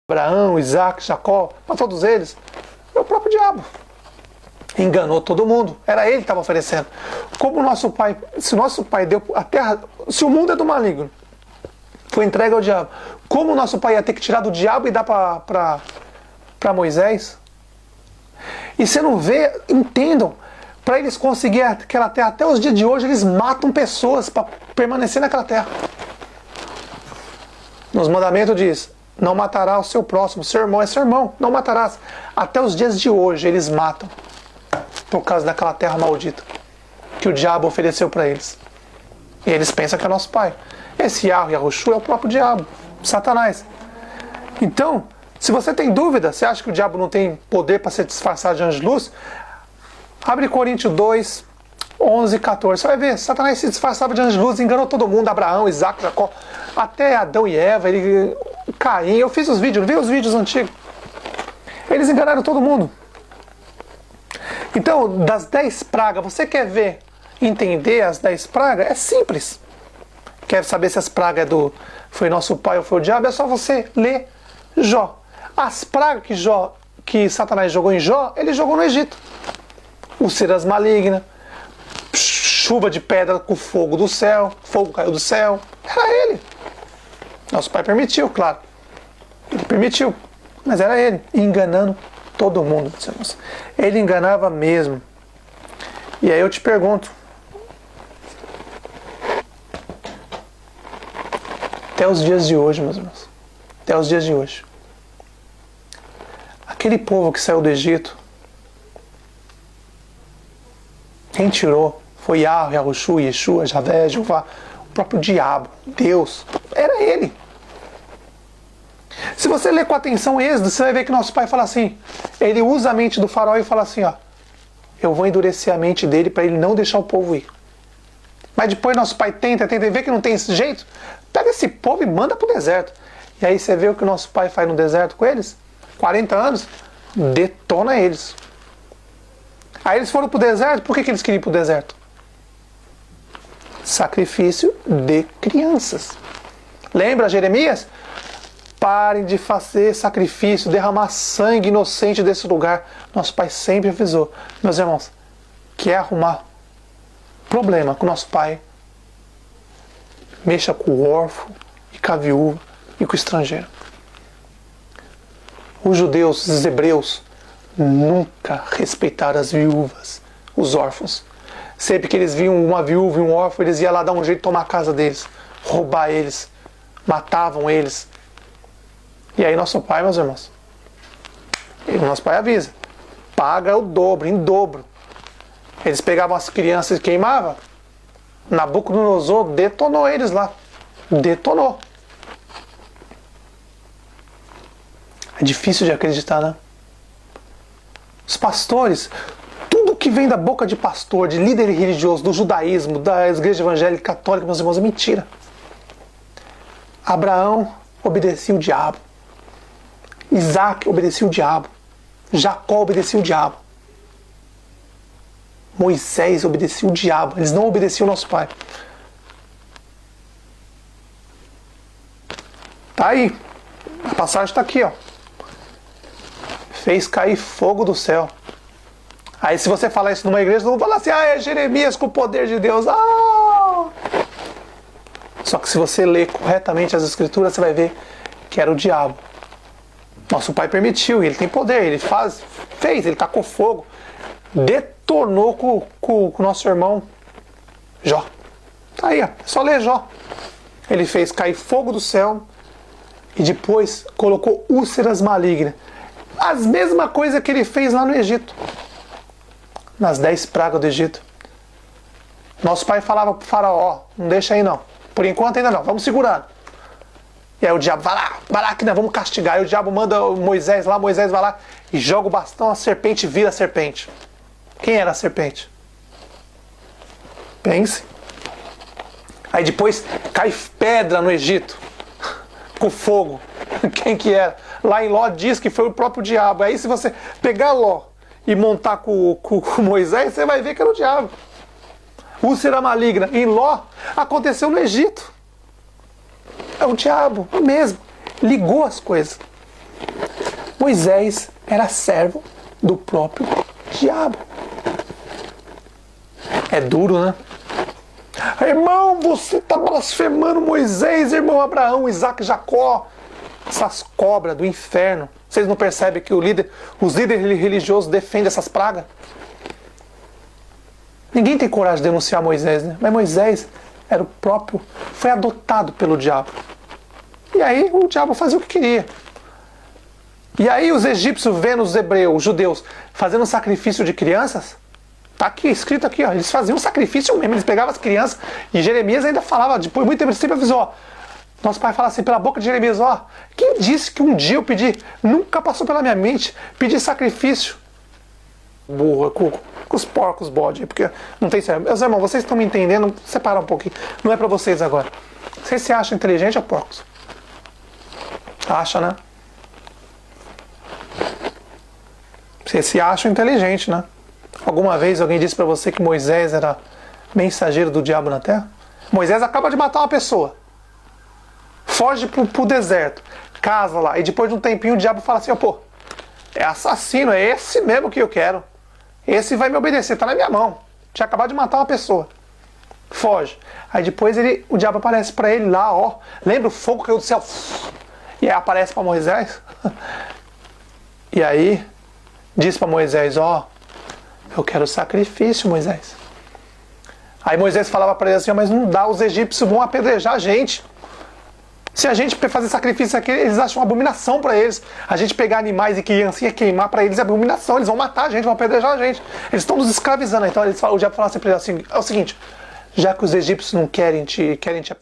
Abraão, Isaac, Jacó, para todos eles, é o próprio diabo. Enganou todo mundo. Era ele que estava oferecendo. Como o nosso pai, se nosso pai deu a terra, se o mundo é do maligno, foi entregue ao diabo, como o nosso pai ia ter que tirar do diabo e dar para Moisés? E você não vê, entendam, para eles conseguirem aquela terra, até os dias de hoje, eles matam pessoas para permanecer naquela terra. Nos mandamentos diz, não matará o seu próximo, seu irmão é seu irmão, não matarás. Até os dias de hoje eles matam, por causa daquela terra maldita que o diabo ofereceu para eles. E eles pensam que é nosso pai. Esse Yahweh Yahushua é o próprio diabo, Satanás. Então, se você tem dúvida, você acha que o diabo não tem poder para se disfarçar de anjo de luz? Abre Coríntios 2, 11 e 14. Você vai ver, Satanás se disfarçava de anjo de luz, enganou todo mundo, Abraão, Isaac, Jacó, até Adão e Eva, Caim. Eu fiz os vídeos, vi os vídeos antigos. Eles enganaram todo mundo. Então, das 10 pragas, você quer ver, entender as 10 pragas? É simples. Quer saber se as pragas foi nosso pai ou foi o diabo? É só você ler Jó. As pragas que Satanás jogou em Jó, ele jogou no Egito. Úlceras malignas, chuva de pedra com fogo do céu, fogo caiu do céu. Era ele. Nosso pai permitiu, claro. Ele permitiu, mas era ele, enganando todo mundo, meus irmãos. Ele enganava mesmo. E aí eu te pergunto, até os dias de hoje, meus irmãos, até os dias de hoje, aquele povo que saiu do Egito, quem tirou foi Yahweh, Yahushua, Yeshua, Javé, Jeová, o próprio diabo, Deus, era ele. Se você ler com atenção Êxodo, você vai ver que nosso pai fala assim, ele usa a mente do faraó e fala assim, ó, eu vou endurecer a mente dele para ele não deixar o povo ir. Mas depois nosso pai tenta e vê que não tem esse jeito, pega esse povo e manda para o deserto. E aí você vê o que o nosso pai faz no deserto com eles, 40 anos, detona eles. Aí eles foram para o deserto, por que eles queriam ir para o deserto? Sacrifício de crianças. Lembra Jeremias? Parem de fazer sacrifício, derramar sangue inocente desse lugar. Nosso pai sempre avisou. Meus irmãos, quer arrumar problema com nosso pai? Mexa com o órfão, e com a viúva, e com o estrangeiro. Os judeus, os hebreus, nunca respeitaram as viúvas, os órfãos. Sempre que eles viam uma viúva e um órfão, eles iam lá dar um jeito de tomar a casa deles, roubar eles, matavam eles. E aí nosso pai, meus irmãos, nosso pai avisa, paga o dobro, em dobro. Eles pegavam as crianças e queimavam. Nabucodonosor detonou eles lá. Detonou. É difícil de acreditar, né? Os pastores, tudo que vem da boca de pastor, de líder religioso, do judaísmo, da igreja evangélica católica, meus irmãos, é mentira. Abraão obedecia o diabo. Isaac obedecia o diabo. Jacó obedecia o diabo. Moisés obedecia o diabo. Eles não obedeciam o nosso pai. Tá aí. A passagem está aqui, ó. Fez cair fogo do céu. Aí se você falar isso numa igreja, não vão falar assim, é Jeremias com o poder de Deus. Só que se você ler corretamente as escrituras, você vai ver que era o diabo. Nosso pai permitiu, ele tem poder, ele fez, ele tacou fogo, detonou com o nosso irmão Jó. Tá aí, ó, é só ler Jó. Ele fez cair fogo do céu e depois colocou úlceras malignas. As mesmas coisas que ele fez lá no Egito. Nas 10 pragas do Egito. Nosso pai falava pro faraó, não deixa aí não. Por enquanto ainda não, vamos segurando. E aí o diabo, vai lá que nós vamos castigar. Aí o diabo manda Moisés lá, Moisés vai lá e joga o bastão, a serpente vira a serpente. Quem era a serpente? Pense. Aí depois cai pedra no Egito, com fogo. Quem que era? Lá em Ló diz que foi o próprio diabo. Aí se você pegar Ló e montar com Moisés, você vai ver que era o diabo. Úlcera maligna em Ló aconteceu no Egito. É o diabo mesmo. Ligou as coisas. Moisés era servo do próprio diabo. É duro, né? Irmão, você está blasfemando Moisés, irmão Abraão, Isaac, Jacó. Essas cobras do inferno. Vocês não percebem que os líderes religiosos defendem essas pragas? Ninguém tem coragem de denunciar Moisés, né? Mas Moisés era o próprio, foi adotado pelo diabo. E aí o diabo fazia o que queria. E aí os egípcios vendo os hebreus, os judeus, fazendo sacrifício de crianças, tá aqui, escrito aqui, ó, eles faziam sacrifício mesmo, eles pegavam as crianças, e Jeremias ainda falava, depois muito tempo ele sempre avisou, ó, nosso pai fala assim, pela boca de Jeremias, ó, quem disse que um dia eu pedi, nunca passou pela minha mente, pedir sacrifício. Burra, com os porcos, bode, porque não tem certo. Meus irmãos, vocês estão me entendendo? Separar um pouquinho, não é pra vocês agora. Vocês se acham inteligentes ou porcos? Acha, né? Vocês se acham inteligentes, né? Alguma vez alguém disse pra você que Moisés era mensageiro do diabo na terra? Moisés acaba de matar uma pessoa. Foge pro deserto. Casa lá. E depois de um tempinho o diabo fala assim, ó, pô, é assassino, é esse mesmo que eu quero. Esse vai me obedecer, tá na minha mão. Tinha acabado de matar uma pessoa. Foge. Aí depois o diabo aparece pra ele lá, ó. Lembra o fogo que caiu do céu? E aí aparece pra Moisés. E aí diz pra Moisés, ó, eu quero sacrifício, Moisés. Aí Moisés falava pra ele assim, mas não dá, os egípcios vão apedrejar a gente. Se a gente fazer sacrifício aqui, eles acham uma abominação pra eles. A gente pegar animais e criancinha queimar pra eles é abominação. Eles vão matar a gente, vão apedrejar a gente. Eles estão nos escravizando. Então o diabo fala assim pra ele assim, é o seguinte, já que os egípcios não querem te apedrejar,